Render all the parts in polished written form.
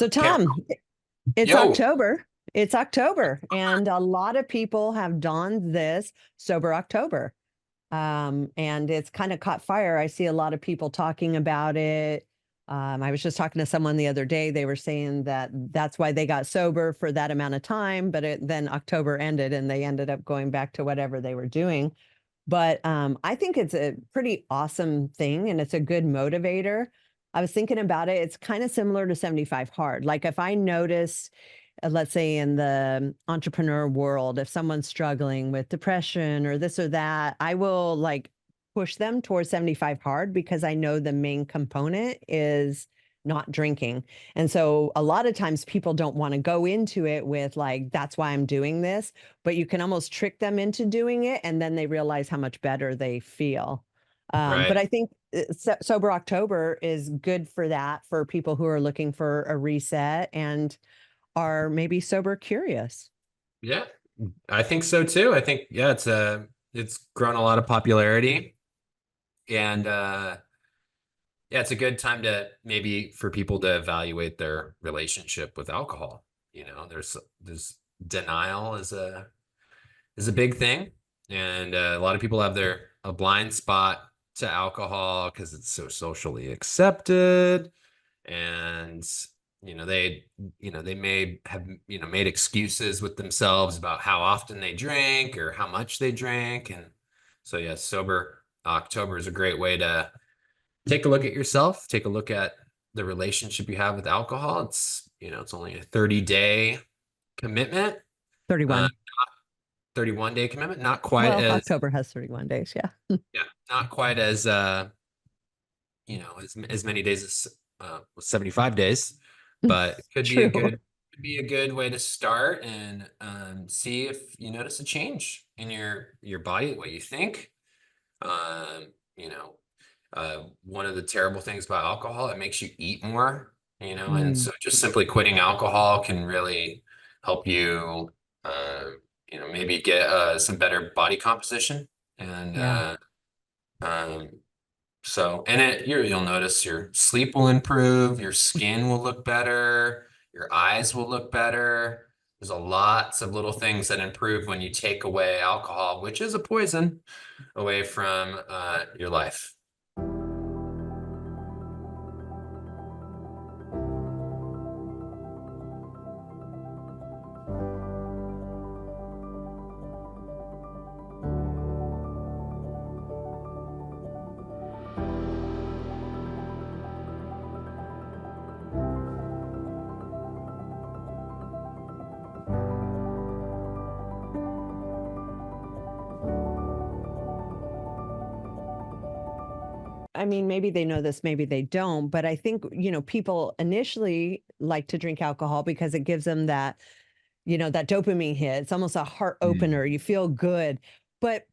So Can't. Tom, it's Yo. October. It's October, and a lot of people have donned this sober October. And it's kind of caught fire. I see a lot of people talking about it. I was just talking to someone the other day. They were saying that that's why they got sober for that amount of time, but then October ended and they ended up going back to whatever they were doing. But I think it's a pretty awesome thing and it's a good motivator. I was thinking about it. It's kind of similar to 75 Hard. Like if I notice, let's say in the entrepreneur world, if someone's struggling with depression or this or that, I will like push them towards 75 Hard because I know the main component is not drinking. And so a lot of times people don't want to go into it with like, that's why I'm doing this, but you can almost trick them into doing it. And then they realize how much better they feel. But Right. I think Sober October is good for that, for people who are looking for a reset and are maybe sober curious. Yeah, I think so too. I think yeah, it's grown a lot of popularity and yeah, it's a good time to maybe for people to evaluate their relationship with alcohol. There's denial is a big thing, and a lot of people have a blind spot to alcohol because it's so socially accepted, and they may have made excuses with themselves about how often they drink or how much they drink, and so yeah, sober October is a great way to take a look at yourself, take a look at the relationship you have with alcohol. It's only a 30-day commitment, uh 31. 31-day commitment, not quite Well, as October has 31 days. Yeah. yeah, not quite as as many days as 75 days, but it True. could be a good way to start and see if you notice a change in your body, what you think. Um, you know, One of the terrible things about alcohol, it makes you eat more, and Mm, so just simply quitting alcohol can really help you, uh, maybe get some better body composition and yeah. um, and you'll notice your sleep will improve, your skin will look better, your eyes will look better. There's a lots of little things that improve when you take away alcohol, which is a poison, away from your life. I mean, maybe they know this, maybe they don't, but I think, people initially like to drink alcohol because it gives them that, that dopamine hit. It's almost a heart Mm. opener. You feel good. But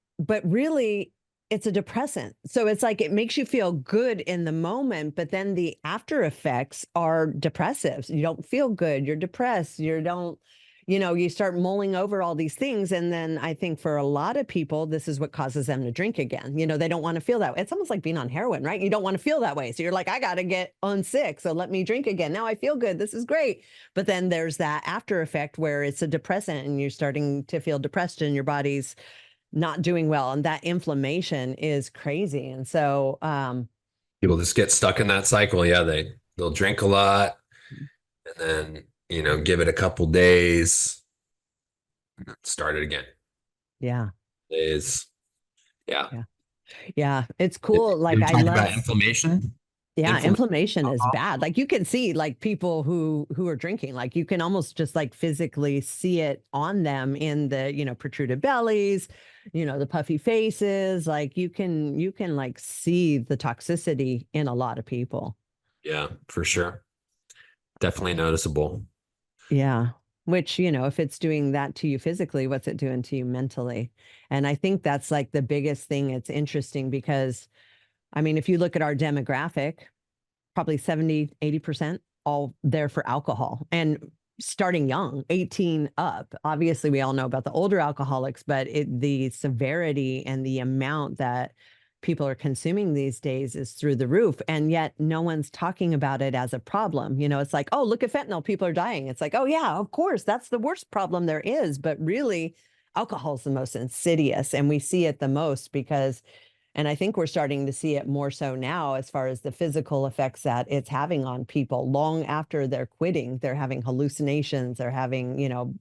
really it's a depressant. So it's like it makes you feel good in the moment, but then the after effects are depressive. You don't feel good, you're depressed, you don't, you start mulling over all these things. And then I think for a lot of people, this is what causes them to drink again. They don't want to feel that way. It's almost like being on heroin, right? You don't want to feel that way. So you're like, I got to get unsick. So let me drink again. Now I feel good. This is great. But then there's that after effect where it's a depressant and you're starting to feel depressed and your body's not doing well. And that inflammation is crazy. And so, People just get stuck in that cycle. Yeah, they'll drink a lot and then, give it a couple days, start it again. yeah, Is yeah. yeah, yeah. It's Have cool. you Like ever I talked love, about inflammation? yeah, Inflammation. inflammation is bad. Like you can see like people who are drinking, like you can almost just like physically see it on them in the, protruded bellies, the puffy faces. Like you can like see the toxicity in a lot of people. Yeah, for sure. Definitely noticeable. Yeah. Which, if it's doing that to you physically, what's it doing to you mentally? And I think that's like the biggest thing. It's interesting because, I mean, if you look at our demographic, probably 70, 80% all there for alcohol and starting young, 18 up. Obviously, we all know about the older alcoholics, but the severity and the amount that people are consuming these days is through the roof. And yet no one's talking about it as a problem. It's like, oh, look at fentanyl, people are dying. It's like, oh yeah, of course, that's the worst problem there is. But really, alcohol is the most insidious, and we see it the most because, and I think we're starting to see it more so now as far as the physical effects that it's having on people long after they're quitting. They're having hallucinations, they're having,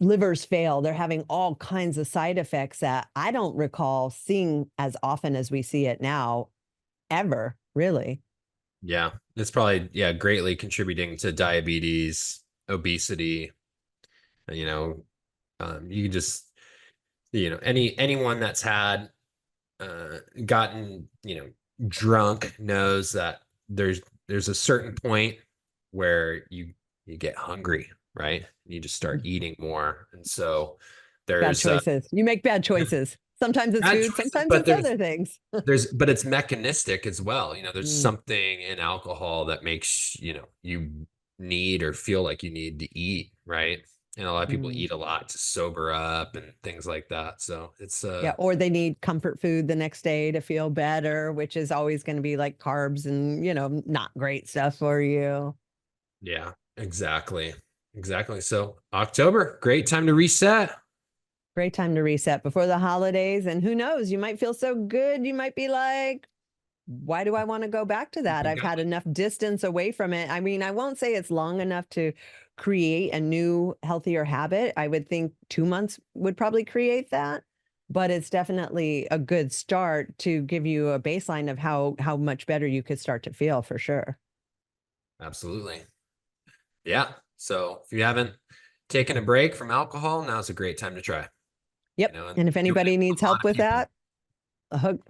livers fail, they're having all kinds of side effects that I don't recall seeing as often as we see it now, ever, really. Yeah. It's probably, yeah, greatly contributing to diabetes, obesity, you know, you can just, anyone that's had gotten, drunk knows that there's a certain point where you get hungry, right? You just start eating more. And so Bad there's choices. You make bad choices. Sometimes it's bad food, choices, sometimes but it's other things. but it's mechanistic as well. There's Mm, something in alcohol that makes, you need or feel like you need to eat, right? And a lot of people mm. eat a lot to sober up and things like that. So it's Yeah, or they need comfort food the next day to feel better, which is always going to be like carbs and, not great stuff for you. yeah, exactly. Exactly. So October, great time to reset. Great time to reset before the holidays. And who knows, you might feel so good. You might be like, why do I want to go back to that? Keep I've had going. enough distance away from it. I mean, I won't say it's long enough to create a new, healthier habit. I would think 2 months would probably create that, but it's definitely a good start to give you a baseline of how much better you could start to feel for sure. Absolutely. Yeah. So if you haven't taken a break from alcohol, now's a great time to try. Yep. And And if doing it anybody with needs a lot help of with people. that, hook,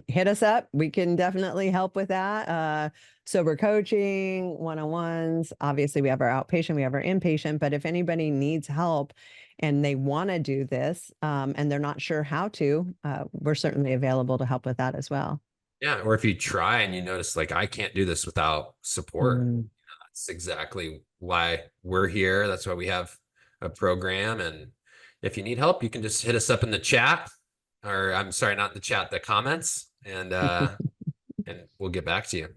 hit us up. We can definitely help with that. Sober coaching, one-on-ones. Obviously, we have our outpatient, we have our inpatient, but if anybody needs help and they want to do this, and they're not sure how to, we're certainly available to help with that as well. Yeah. Or if you try and you notice like I can't do this without support, Mm. that's exactly why we're here. That's why we have a program. And if you need help, you can just hit us up in the chat, or I'm sorry, not in the chat, the comments, and we'll get back to you.